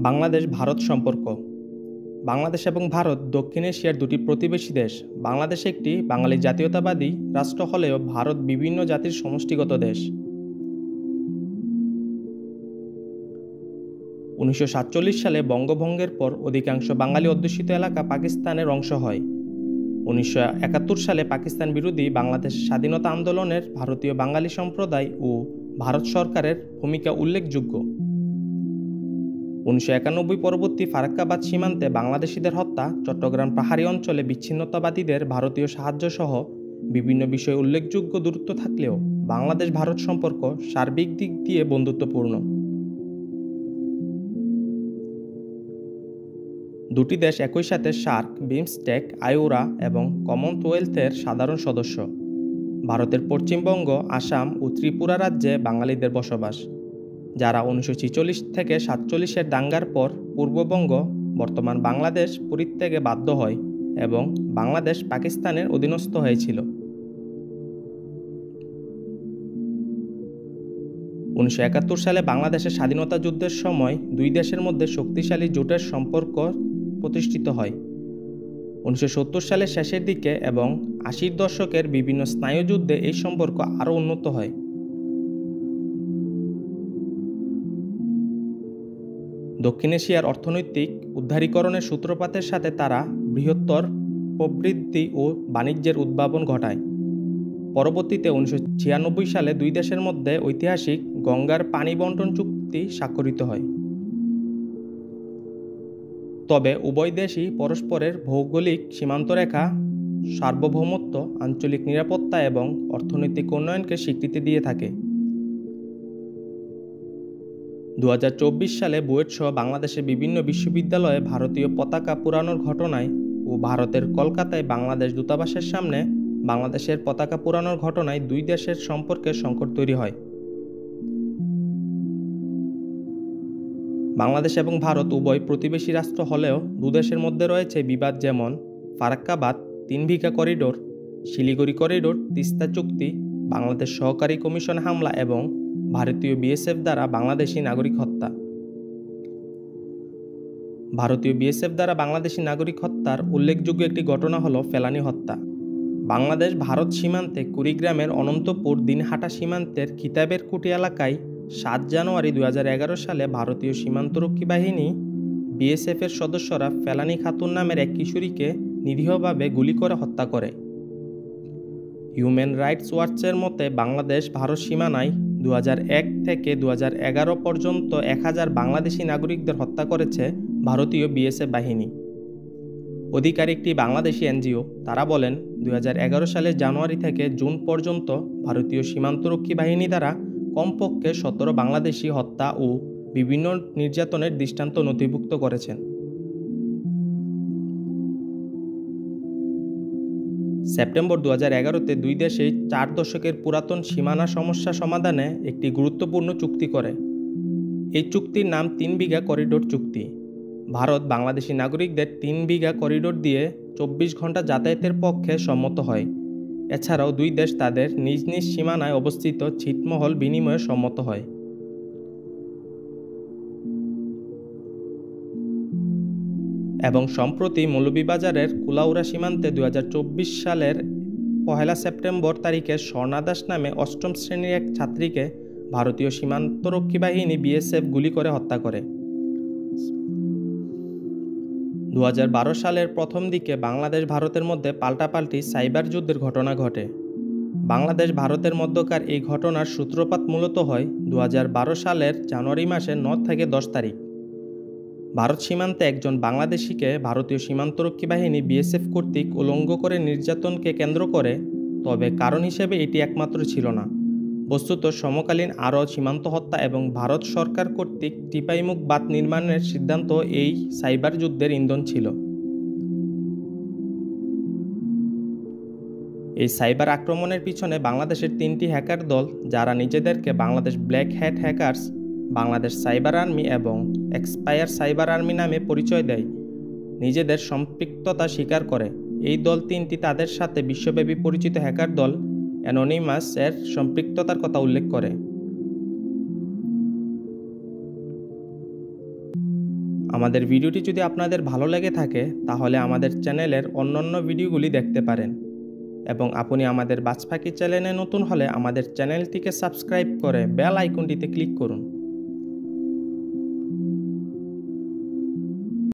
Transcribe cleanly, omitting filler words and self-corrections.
বাংলাদেশ ভারত সম্পর্ক। বাংলাদেশ এবং ভারত দক্ষিণ এশিয়ার দুটি প্রতিবেশী দেশ। বাংলাদেশ একটি বাঙালি জাতীয়তাবাদী রাষ্ট্র হলেও ভারত বিভিন্ন জাতির সমষ্টিগত দেশ। 1947 সালে বঙ্গভঙ্গের পর অধিকাংশ বাঙালি অধ্যুষিত এলাকা পাকিস্তানের অংশ হয়। 1971 সালে পাকিস্তান বিরোধী বাংলাদেশ স্বাধীনতা আন্দোলনের ভারতীয় বাঙালি সম্প্রদায় ও ভারত সরকারের ভূমিকা উল্লেখযোগ্য। 1991 পরবর্তী ফারাক্কাবাদ সীমান্তে বাংলাদেশিদের হত্যা, চট্টগ্রাম পাহাড়ি অঞ্চলে বিচ্ছিন্নতাবাদীদের ভারতীয় সাহায্য সহ বিভিন্ন বিষয়ে উল্লেখযোগ্য দূরত্ব থাকলেও বাংলাদেশ ভারত সম্পর্ক সার্বিক দিক দিয়ে বন্ধুত্বপূর্ণ। দুটি দেশ একই সাথে সার্ক, বিমস্টেক, আইউরা এবং কমনওয়েলথের সাধারণ সদস্য। ভারতের পশ্চিমবঙ্গ, আসাম ও ত্রিপুরা রাজ্যে বাঙালিদের বসবাস, যারা 1946 থেকে 1947-এর দাঙ্গার পর পূর্ববঙ্গ, বর্তমান বাংলাদেশ পরিত্যাগে বাধ্য হয় এবং বাংলাদেশ পাকিস্তানের অধীনস্থ হয়েছিল। 1971 সালে বাংলাদেশের স্বাধীনতা যুদ্ধের সময় দুই দেশের মধ্যে শক্তিশালী জোটের সম্পর্ক প্রতিষ্ঠিত হয়। 1970 সালের শেষের দিকে এবং 80-র দশকের বিভিন্ন স্নায়ুযুদ্ধে এই সম্পর্ক আরও উন্নত হয়। দক্ষিণ এশিয়ার অর্থনৈতিক উদ্ধারীকরণের সূত্রপাতের সাথে তারা বৃহত্তর প্রবৃদ্ধি ও বাণিজ্যের উদ্ভাবন ঘটায়। পরবর্তীতে 1996 সালে দুই দেশের মধ্যে ঐতিহাসিক গঙ্গার পানি বণ্টন চুক্তি স্বাক্ষরিত হয়। তবে উভয় দেশই পরস্পরের ভৌগোলিক সীমান্তরেখা, সার্বভৌমত্ব, আঞ্চলিক নিরাপত্তা এবং অর্থনৈতিক উন্নয়নকে স্বীকৃতি দিয়ে থাকে। 2024 সালে বুয়েট সহ বাংলাদেশের বিভিন্ন বিশ্ববিদ্যালয়ে ভারতীয় পতাকা পোড়ানোর ঘটনায় ও ভারতের কলকাতায় বাংলাদেশ দূতাবাসের সামনে বাংলাদেশের পতাকা পোড়ানোর ঘটনায় দুই দেশের সম্পর্কে সংকট তৈরি হয়। বাংলাদেশ এবং ভারত উভয় প্রতিবেশী রাষ্ট্র হলেও দুদেশের মধ্যে রয়েছে বিবাদ, যেমন ফারাক্কাবাদ 3 বিঘা করিডোর, শিলিগুড়ি করিডোর, তিস্তা চুক্তি, বাংলাদেশ সহকারী কমিশন হামলা এবং ভারতীয় বিএসএফ দ্বারা বাংলাদেশি নাগরিক হত্যা। ভারতীয় বিএসএফ দ্বারা বাংলাদেশি নাগরিক হত্যার উল্লেখযোগ্য একটি ঘটনা হল ফেলানী হত্যা। বাংলাদেশ ভারত সীমান্তে কুড়িগ্রামের অনন্তপুর দিনহাটা সীমান্তের কিতাবের কুটি এলাকায় 7 জানুয়ারি 2011 সালে ভারতীয় সীমান্তরক্ষী বাহিনী বিএসএফের সদস্যরা ফেলানী খাতুন নামের এক কিশোরীকে নিরীহভাবে গুলি করে হত্যা করে। হিউম্যান রাইটস ওয়াচের মতে বাংলাদেশ ভারত সীমানায় 2001 থেকে 2011 পর্যন্ত 1000 বাংলাদেশি নাগরিকদের হত্যা করেছে ভারতীয় বিএসএফ বাহিনী। আধিকারিকটি বাংলাদেশি এনজিও। তারা বলেন, 2011 সালের জানুয়ারি থেকে জুন পর্যন্ত ভারতীয় সীমান্তরক্ষী বাহিনী দ্বারা কমপক্ষে 17 বাংলাদেশি হত্যা ও বিভিন্ন নির্যাতনের দৃষ্টান্ত নথিভুক্ত করেছেন। সেপ্টেম্বর 2011-তে দুই দেশে 4 দশকের পুরাতন সীমানা সমস্যা সমাধানে একটি গুরুত্বপূর্ণ চুক্তি করে। এই চুক্তির নাম 3 বিঘা করিডোর চুক্তি। ভারত বাংলাদেশি নাগরিকদের 3 বিঘা করিডোর দিয়ে 24 ঘন্টা যাতায়াতের পক্ষে সম্মত হয়। এছাড়াও দুই দেশ তাদের নিজ নিজ সীমানায় অবস্থিত ছিটমহল বিনিময়ে সম্মত হয়। এবং সম্প্রতি মৌলভীবাজারের কুলাউড়া সীমান্তে 2024 সালের 1 সেপ্টেম্বর তারিখে স্বর্ণা দাস নামে 8ম শ্রেণীর এক ছাত্রীকে ভারতীয় সীমান্তরক্ষী বাহিনী বিএসএফ গুলি করে হত্যা করে। 2012 সালের প্রথম দিকে বাংলাদেশ ভারতের মধ্যে পাল্টাপাল্টি সাইবার যুদ্ধের ঘটনা ঘটে। বাংলাদেশ ভারতের মধ্যকার এই ঘটনার সূত্রপাত মূলত হয় 2012 সালের জানুয়ারি মাসের 9 থেকে 10 তারিখ। ভারত সীমান্তে একজন বাংলাদেশিকে ভারতীয় সীমান্তরক্ষী বাহিনী বিএসএফ কর্তৃক উলঙ্গ করে নির্যাতনকে কেন্দ্র করে, তবে কারণ হিসেবে এটি একমাত্র ছিল না। বস্তুত সমকালীন আরও সীমান্ত হত্যা এবং ভারত সরকার কর্তৃক টিপাইমুখ বাঁধ নির্মাণের সিদ্ধান্ত এই সাইবার যুদ্ধের ইন্ধন ছিল। এই সাইবার আক্রমণের পিছনে বাংলাদেশের 3টি হ্যাকার দল, যারা নিজেদেরকে Bangladesh black hat hackers, Bangladesh cyber army এবং এক্সপায়ার সাইবার আর্মি নামে পরিচয় দেয়, নিজেদের সম্পৃক্ততা স্বীকার করে। এই দল 3টি তাদের সাথে বিশ্বব্যাপী পরিচিত হ্যাকার দল অ্যানোনিমাস এর সম্পৃক্ততার কথা উল্লেখ করে। আমাদের ভিডিওটি যদি আপনাদের ভালো লেগে থাকে তাহলে আমাদের চ্যানেলের অন্যান্য ভিডিওগুলি দেখতে পারেন এবং আপনি আমাদের বাজ পাখি চ্যানেলে নতুন হলে আমাদের চ্যানেলটিকে সাবস্ক্রাইব করে বেল আইকনটিতে ক্লিক করুন।